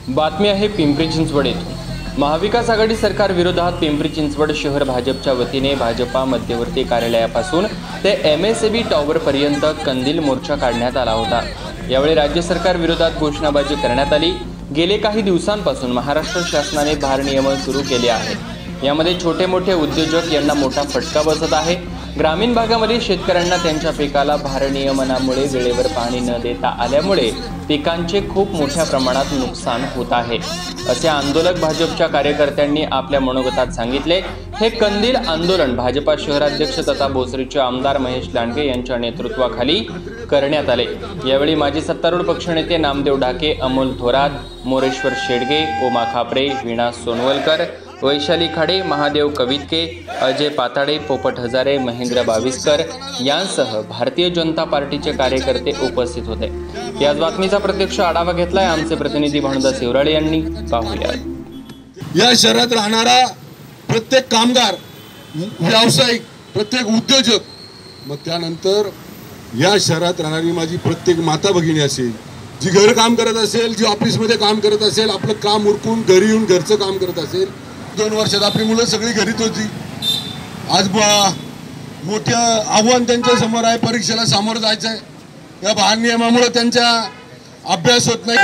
बातमी आहे पिंपरी चिंचवड येथून। महाविकास आघाडी सरकार विरोधात पिंपरी चिंचवड शहर भाजपच्या वतीने भाजपा मध्यवर्ती कार्यालयापासून ते MSAB टॉवर पर्यंत कंदील मोर्चा काढण्यात आला होता। यावेळी राज्य सरकार विरोधात घोषणाबाजी करण्यात आली। गेले काही दिवसांपासून महाराष्ट्र शासनाने भारनियमन सुरू केले आहेत। यामध्ये छोटे मोठे उद्योजक यांना मोठा फटका बसत आहे। ग्रामीण भागामध्ये शेतकऱ्यांना त्यांच्या पिकाला भारनियमनामुळे वेळेवर पाणी न देता आल्यामुळे पिकांचे खूप मोठ्या प्रमाणात नुकसान होत आहे, असे आंदोलक भाजपच्या कार्यकर्त्यांनी आपल्या मनोगतात सांगितले। हे कंदील आंदोलन भाजपा शहराध्यक्ष तथा भोसरीचे आमदार महेश लांडगे यांच्या नेतृत्वाखाली करण्यात आले। यावेळी माजी सत्तारूढ पक्षनेते नामदेव ढाके, अमोल थोरात, मोरेश्वर शेडगे, उमा खापरे, वीणा सोनवलकर, वैशाली खाडे, महादेव कवितके, अजय पाताडे, पोपट हजारे, महेंद्र बाविस्कर यांसह भारतीय जनता पार्टीचे कार्यकर्ते उपस्थित होते। याच बातमीचा प्रत्यक्ष आढावा घेतलाय आमचे प्रतिनिधी भानुदास शिवराळे यांनी। पाहूया। या शहरात राहणारा प्रत्येक कामगार, व्यावसायिक, प्रत्येक उद्योजक, मग त्यानंतर या शहरात राहणारी माझी प्रत्येक माता भगिनी असेल, जी घर काम करत असेल, जी ऑफिसमध्ये काम करत असेल, आपलं काम उरकून घरी येऊन घरचं काम करत असेल। 2 वर्षात आपली मुलं सगळी घरीच होती। आज मोठं आव्हान त्यांच्या समोर आहे, परीक्षेला सामोरं जायचं आहे। या भारनियमामुळे त्यांचा अभ्यास होत नाही।